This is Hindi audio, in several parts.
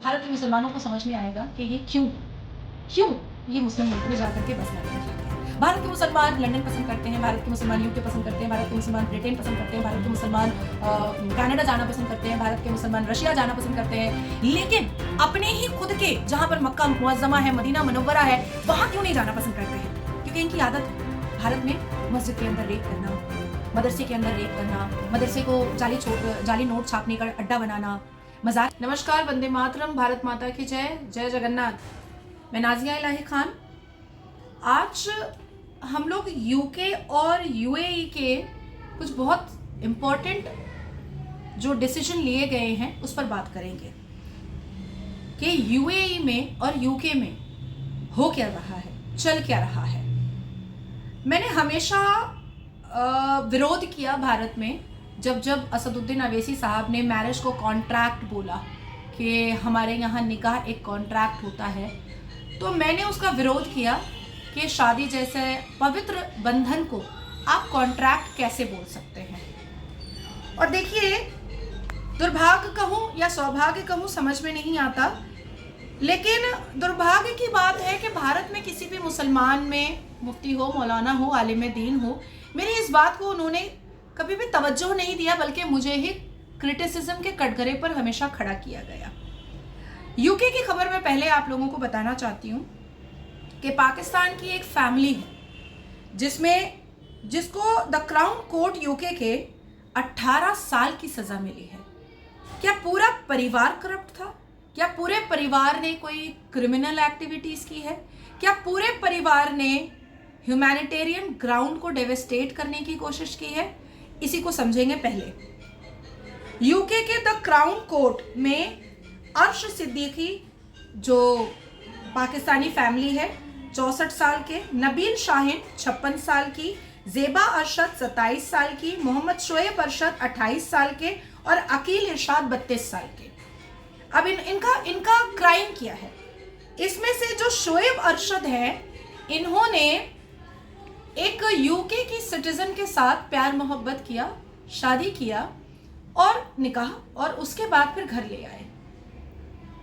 भारत के मुसलमानों को समझ में आएगा कि ये क्यों ये मुस्लिम मुल्क में जाकर के बसना नहीं चाहते हैं। भारत के मुसलमान लंदन पसंद करते हैं, भारत के मुसलमान यूके पसंद करते हैं, भारत के मुसलमान ब्रिटेन पसंद करते हैं, भारत के मुसलमान कनाडा जाना पसंद करते हैं, भारत के मुसलमान रशिया जाना पसंद करते हैं। लेकिन अपने ही खुद के जहाँ पर मक्का मुअज़्ज़मा है, मदीना मुनव्वरा है, वहाँ क्यों नहीं जाना पसंद करते हैं? क्योंकि इनकी आदत है भारत में मस्जिद के अंदर रेप करना, मदरसे के अंदर रेप करना, मदरसे को जाली नोट छापने का अड्डा बनाना, मजाक। नमस्कार, वंदे मातरम, भारत माता की जय, जय जगन्नाथ। मैं नाजिया इलाही खान। आज हम लोग यूके और यूएई के कुछ बहुत इम्पोर्टेंट जो डिसीजन लिए गए हैं उस पर बात करेंगे कि यूएई में और यूके में हो क्या रहा है, चल क्या रहा है। मैंने हमेशा विरोध किया भारत में जब असदुद्दीन अवैसी साहब ने मैरिज को कॉन्ट्रैक्ट बोला कि हमारे यहाँ निकाह एक कॉन्ट्रैक्ट होता है, तो मैंने उसका विरोध किया कि शादी जैसे पवित्र बंधन को आप कॉन्ट्रैक्ट कैसे बोल सकते हैं। और देखिए, दुर्भाग्य कहूँ या सौभाग्य कहूँ समझ में नहीं आता, लेकिन दुर्भाग्य की बात है कि भारत में किसी भी मुसलमान में, मुफ्ती हो, मौलाना हो, आलिम दीन हो, मेरी इस बात को उन्होंने कभी भी तवज्जो नहीं दिया, बल्कि मुझे ही क्रिटिसिज्म के कटघरे पर हमेशा खड़ा किया गया। यूके की खबर मैं पहले आप लोगों को बताना चाहती हूँ कि पाकिस्तान की एक फैमिली है जिसको द क्राउन कोर्ट यूके के 18 साल की सज़ा मिली है। क्या पूरा परिवार करप्ट था? क्या पूरे परिवार ने कोई क्रिमिनल एक्टिविटीज़ की है? क्या पूरे परिवार ने ह्यूमैनिटेरियन ग्राउंड को डेवेस्टेट करने की कोशिश की है? इसी को समझेंगे पहले। यूके के द क्राउन कोर्ट में अर्श सिद्दीकी, जो पाकिस्तानी फैमिली है, 64 साल के, नबील शाहीन 56 साल की, ज़ेबा अरशद 27 साल की, मोहम्मद शोएब अरशद 28 साल के और अकील इरशाद 32 साल के। अब इनका क्राइम किया है। इसमें से जो शोएब अरशद है, इन्होंने एक यूके की सिटीजन के साथ प्यार मोहब्बत किया, शादी किया और निकाह, और उसके बाद फिर घर ले आए।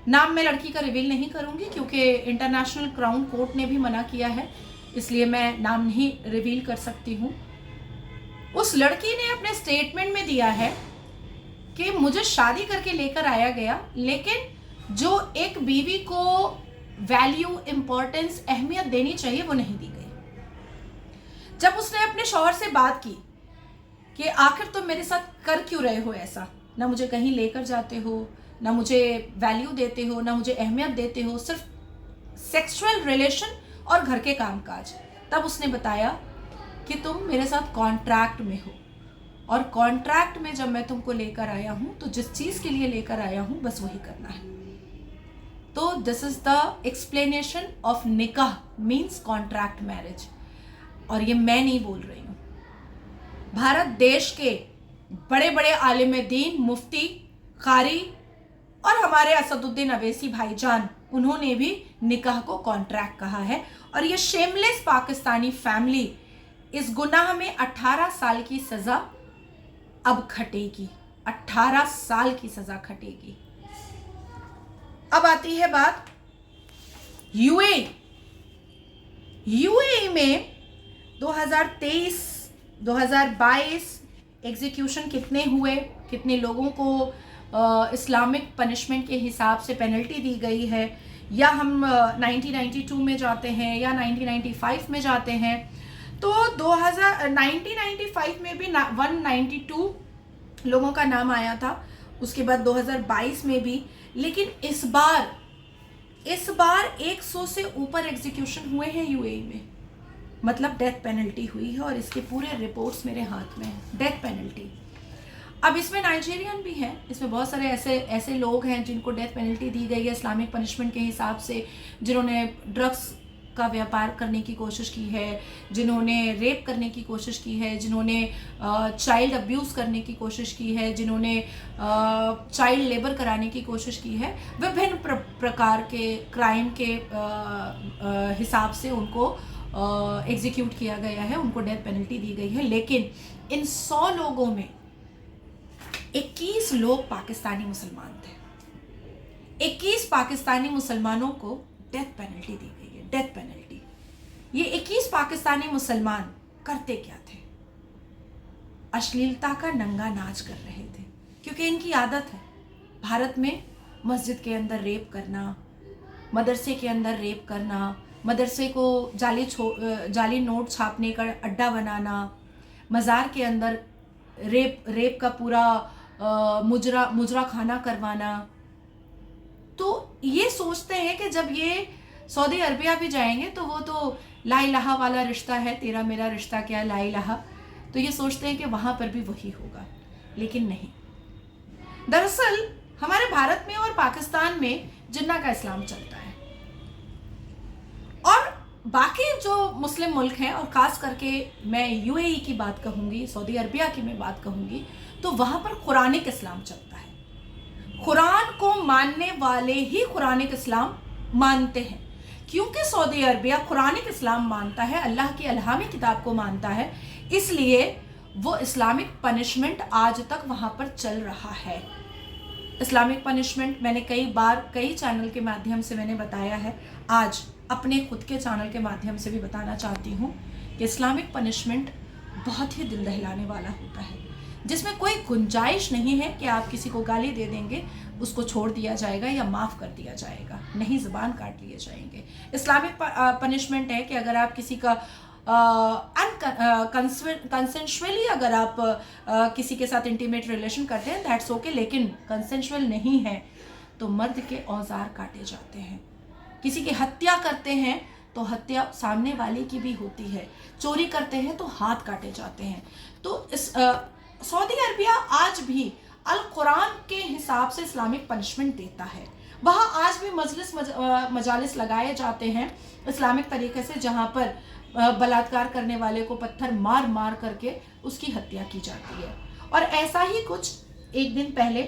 नाम मैं लड़की का रिवील नहीं करूंगी क्योंकि इंटरनेशनल क्राउन कोर्ट ने भी मना किया है, इसलिए मैं नाम नहीं रिवील कर सकती हूँ। उस लड़की ने अपने स्टेटमेंट में दिया है कि मुझे शादी करके लेकर आया गया, लेकिन जो एक बीवी को वैल्यू, इम्पोर्टेंस, अहमियत देनी चाहिए वो नहीं दी गई। जब उसने अपने शौहर से बात की कि आखिर तुम मेरे साथ कर क्यों रहे हो ऐसा, ना मुझे कहीं लेकर जाते हो, ना मुझे वैल्यू देते हो, ना मुझे अहमियत देते हो, सिर्फ सेक्सुअल रिलेशन और घर के कामकाज, तब उसने बताया कि तुम मेरे साथ कॉन्ट्रैक्ट में हो, और कॉन्ट्रैक्ट में जब मैं तुमको लेकर आया हूँ तो जिस चीज़ के लिए लेकर आया हूँ बस वही करना है। तो this is the explanation of निकाह मीन्स कॉन्ट्रैक्ट मैरिज। और ये मैं नहीं बोल रही हूँ, भारत देश के बड़े बड़े आलिम दीन, मुफ्ती, कारी और हमारे असदुद्दीन अवैसी भाईजान, उन्होंने भी निकाह को कॉन्ट्रैक्ट कहा है। और ये शेमलेस पाकिस्तानी फैमिली इस गुनाह में 18 साल की सज़ा अब खटेगी, 18 साल की सज़ा खटेगी। अब आती है बात यूएई में 2023, 2022 एग्जीक्यूशन कितने हुए, कितने लोगों को इस्लामिक पनिशमेंट के हिसाब से पेनल्टी दी गई है, या हम 1992 में जाते हैं या 1995 में जाते हैं, तो 1995 में भी 192 लोगों का नाम आया था, उसके बाद 2022 में भी। लेकिन इस बार 100 से ऊपर एग्जीक्यूशन हुए हैं यूएई में, मतलब डेथ पेनल्टी हुई है, और इसके पूरे रिपोर्ट्स मेरे हाथ में हैं, डेथ पेनल्टी। अब इसमें नाइजीरियन भी हैं, इसमें बहुत सारे ऐसे लोग हैं जिनको डेथ पेनल्टी दी गई है इस्लामिक पनिशमेंट के हिसाब से, जिन्होंने ड्रग्स का व्यापार करने की कोशिश की है, जिन्होंने रेप करने की कोशिश की है, जिन्होंने चाइल्ड अब्यूज़ करने की कोशिश की है, जिन्होंने चाइल्ड लेबर कराने की कोशिश की है। विभिन्न प्रकार के क्राइम के हिसाब से उनको एग्जीक्यूट किया गया है, उनको डेथ पेनल्टी दी गई है। लेकिन इन 100 लोगों में 21 लोग पाकिस्तानी मुसलमान थे। 21 पाकिस्तानी मुसलमानों को डेथ पेनल्टी दी गई है, डेथ पेनल्टी। ये 21 पाकिस्तानी मुसलमान करते क्या थे? अश्लीलता का नंगा नाच कर रहे थे, क्योंकि इनकी आदत है भारत में मस्जिद के अंदर रेप करना, मदरसे के अंदर रेप करना, मदरसे को जाली नोट छापने का अड्डा बनाना, मज़ार के अंदर रेप का पूरा मुजरा खाना करवाना। तो ये सोचते हैं कि जब ये सऊदी अरबिया भी जाएंगे तो वो तो ला इलाहा वाला रिश्ता है, तेरा मेरा रिश्ता क्या ला इलाहा, तो ये सोचते हैं कि वहाँ पर भी वही होगा, लेकिन नहीं। दरअसल हमारे भारत में और पाकिस्तान में जिन्ना का इस्लाम चलता है, और बाकी जो मुस्लिम मुल्क हैं, और ख़ास करके मैं यूएई की बात कहूँगी, सऊदी अरबिया की मैं बात कहूँगी, तो वहाँ पर कुरानिक इस्लाम चलता है। कुरान को मानने वाले ही कुरानिक इस्लाम मानते हैं, क्योंकि सऊदी अरबिया कुरानिक इस्लाम मानता है, अल्लाह की इल्हामी किताब को मानता है, इसलिए वो इस्लामिक पनिशमेंट आज तक वहाँ पर चल रहा है। इस्लामिक पनिशमेंट मैंने कई बार कई चैनल के माध्यम से मैंने बताया है, आज अपने खुद के चैनल के माध्यम से भी बताना चाहती हूँ कि इस्लामिक पनिशमेंट बहुत ही दिल दहलाने वाला होता है, जिसमें कोई गुंजाइश नहीं है कि आप किसी को गाली दे देंगे उसको छोड़ दिया जाएगा या माफ़ कर दिया जाएगा, नहीं, ज़बान काट लिए जाएंगे। इस्लामिक पनिशमेंट है कि अगर आप किसी का कंसेंशुअली अगर आप किसी के साथ इंटीमेट रिलेशन करते हैं दैट्स ओके, लेकिन कंसेंशुअल नहीं है तो मर्द के औजार काटे जाते हैं। किसी की हत्या करते हैं तो हत्या सामने वाले की भी होती है, चोरी करते हैं तो हाथ काटे जाते हैं। तो इस सऊदी अरबिया आज भी अल कुरान के हिसाब से इस्लामिक पनिशमेंट देता है। वहाँ आज भी मजालिस लगाए जाते हैं इस्लामिक तरीके से, जहाँ पर बलात्कार करने वाले को पत्थर मार मार करके उसकी हत्या की जाती है। और ऐसा ही कुछ एक दिन पहले,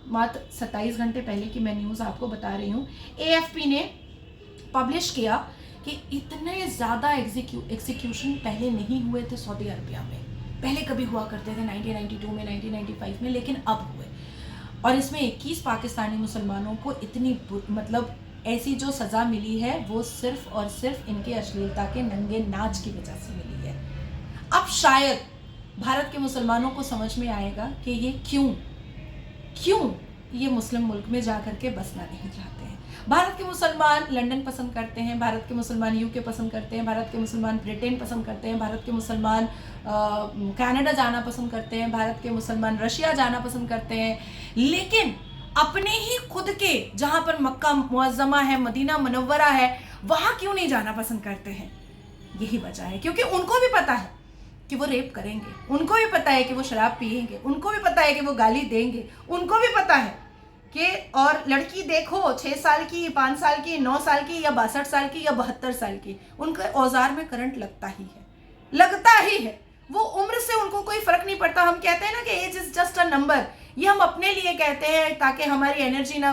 मात्र 27 घंटे पहले की मैं न्यूज़ आपको बता रही हूँ, AFP ने पब्लिश किया कि इतने ज़्यादा एग्जीक्यूशन पहले नहीं हुए थे सऊदी अरबिया में। पहले कभी हुआ करते थे 1992 में, 1995 में, लेकिन अब हुए। और इसमें 21 पाकिस्तानी मुसलमानों को इतनी मतलब ऐसी जो सज़ा मिली है वो सिर्फ और सिर्फ इनके अश्लीलता के नंगे नाच की वजह से मिली है। अब शायद भारत के मुसलमानों को समझ में आएगा कि ये क्यों ये मुस्लिम मुल्क में जा कर के बसना नहीं चाहते हैं। भारत के मुसलमान लंदन पसंद करते हैं, भारत के मुसलमान UK पसंद करते हैं, भारत के मुसलमान ब्रिटेन पसंद करते हैं, भारत के मुसलमान कनाडा जाना पसंद करते हैं, भारत के मुसलमान रशिया जाना पसंद करते हैं, लेकिन अपने ही खुद के जहाँ पर मक्का मुअज़्ज़मा है, मदीना मुनव्वरा है, वहाँ क्यों नहीं जाना पसंद करते हैं? यही वजह है, क्योंकि उनको भी पता है कि वो रेप करेंगे, उनको भी पता है कि वो शराब पिएंगे, उनको भी पता है कि वो गाली देंगे, उनको भी पता है कि और लड़की देखो 6 साल की, 5 साल की, 9 साल की या 62 साल की या 72 साल की, उनके औजार में करंट लगता ही है। वो उम्र से उनको कोई फ़र्क नहीं पड़ता। हम कहते हैं ना कि age is just a number, ये हम अपने लिए कहते हैं ताकि हमारी एनर्जी ना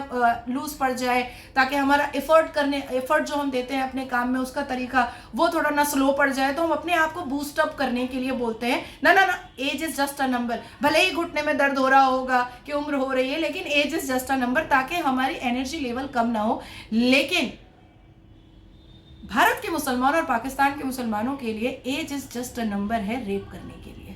लूज़ पड़ जाए, ताकि हमारा एफर्ट जो हम देते हैं अपने काम में उसका तरीका वो थोड़ा ना स्लो पड़ जाए, तो हम अपने आप को बूस्ट अप करने के लिए बोलते हैं ना, age is just a number. भले ही घुटने में दर्द हो रहा होगा कि उम्र हो रही है, लेकिन age is just a number, ताकि हमारी एनर्जी लेवल कम ना हो। लेकिन भारत के मुसलमान और पाकिस्तान के मुसलमानों के लिए age is just a number है रेप करने के लिए।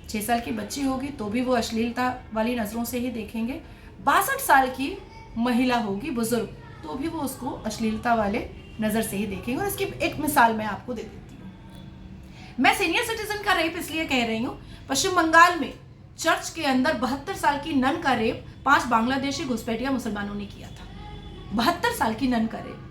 6 साल की बच्ची होगी तो भी वो अश्लीलता वाली नज़रों से ही देखेंगे, 62 साल की महिला होगी बुजुर्ग तो भी वो उसको अश्लीलता वाले नज़र से ही देखेंगे। और इसकी एक मिसाल मैं आपको दे देती हूँ। मैं सीनियर सिटीजन का रेप इसलिए कह रही हूँ, पश्चिम बंगाल में चर्च के अंदर 72 साल की नन का रेप 5 बांग्लादेशी घुसपैठिया मुसलमानों ने किया था। 72 साल की नन का रेप।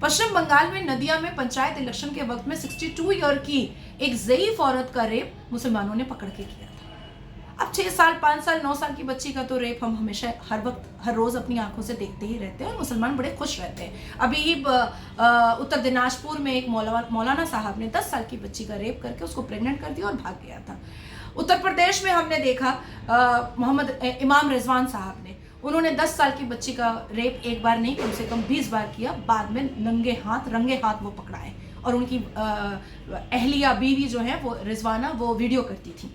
पश्चिम बंगाल में नदिया में पंचायत इलेक्शन के वक्त में 62 ईयर की एक ज़ईफ औरत का रेप मुसलमानों ने पकड़ के किया था। अब 6 साल, 5 साल, 9 साल की बच्ची का तो रेप हम हमेशा हर वक्त हर रोज़ अपनी आंखों से देखते ही रहते हैं और मुसलमान बड़े खुश रहते हैं। अभी उत्तर दिनाजपुर में एक मौलाना साहब ने 10 साल की बच्ची का रेप करके उसको प्रेग्नेंट कर दिया और भाग गया था। उत्तर प्रदेश में हमने देखा मोहम्मद इमाम रिजवान साहब ने, उन्होंने 10 साल की बच्ची का रेप एक बार नहीं कम से कम 20 बार किया, बाद में रंगे हाथ वो पकड़ाए और उनकी अहलिया बीवी जो है वो रिजवाना वो वीडियो करती थी।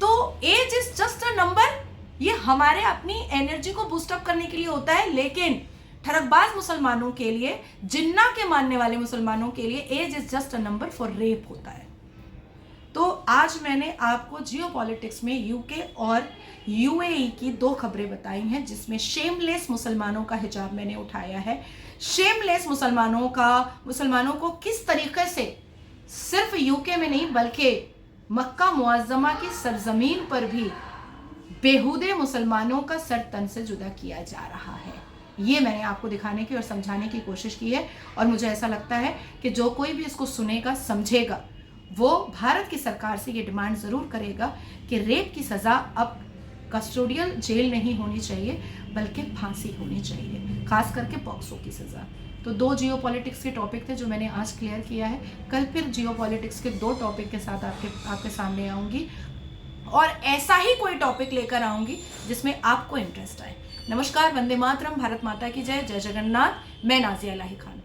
तो age is just a number, ये हमारे अपनी एनर्जी को बूस्ट अप करने के लिए होता है, लेकिन ठरकबाज मुसलमानों के लिए, जिन्ना के मानने वाले मुसलमानों के लिए age is just a number for rape होता है। तो आज मैंने आपको जियोपॉलिटिक्स में यूके और यूएई की 2 खबरें बताई हैं, जिसमें शेमलेस मुसलमानों का हिजाब मैंने उठाया है। शेमलेस मुसलमानों को किस तरीके से सिर्फ यूके में नहीं बल्कि मक्का मुअज्जमा की सरजमीन पर भी बेहुदे मुसलमानों का सर तन से जुदा किया जा रहा है। ये मैंने आपको दिखाने की और समझाने की कोशिश की है, और मुझे ऐसा लगता है कि जो कोई भी इसको सुनेगा, समझेगा, वो भारत की सरकार से ये डिमांड ज़रूर करेगा कि रेप की सज़ा अब कस्टोडियल जेल नहीं होनी चाहिए बल्कि फांसी होनी चाहिए, खास करके पॉक्सो की सज़ा। तो 2 जियोपॉलिटिक्स के टॉपिक थे जो मैंने आज क्लियर किया है। कल फिर जियोपॉलिटिक्स के 2 टॉपिक के साथ आपके सामने आऊँगी, और ऐसा ही कोई टॉपिक लेकर आऊँगी जिसमें आपको इंटरेस्ट आए। नमस्कार, वंदे मातरम, भारत माता की जय, जय जगन्नाथ। मैं नाजिया इलाही खान।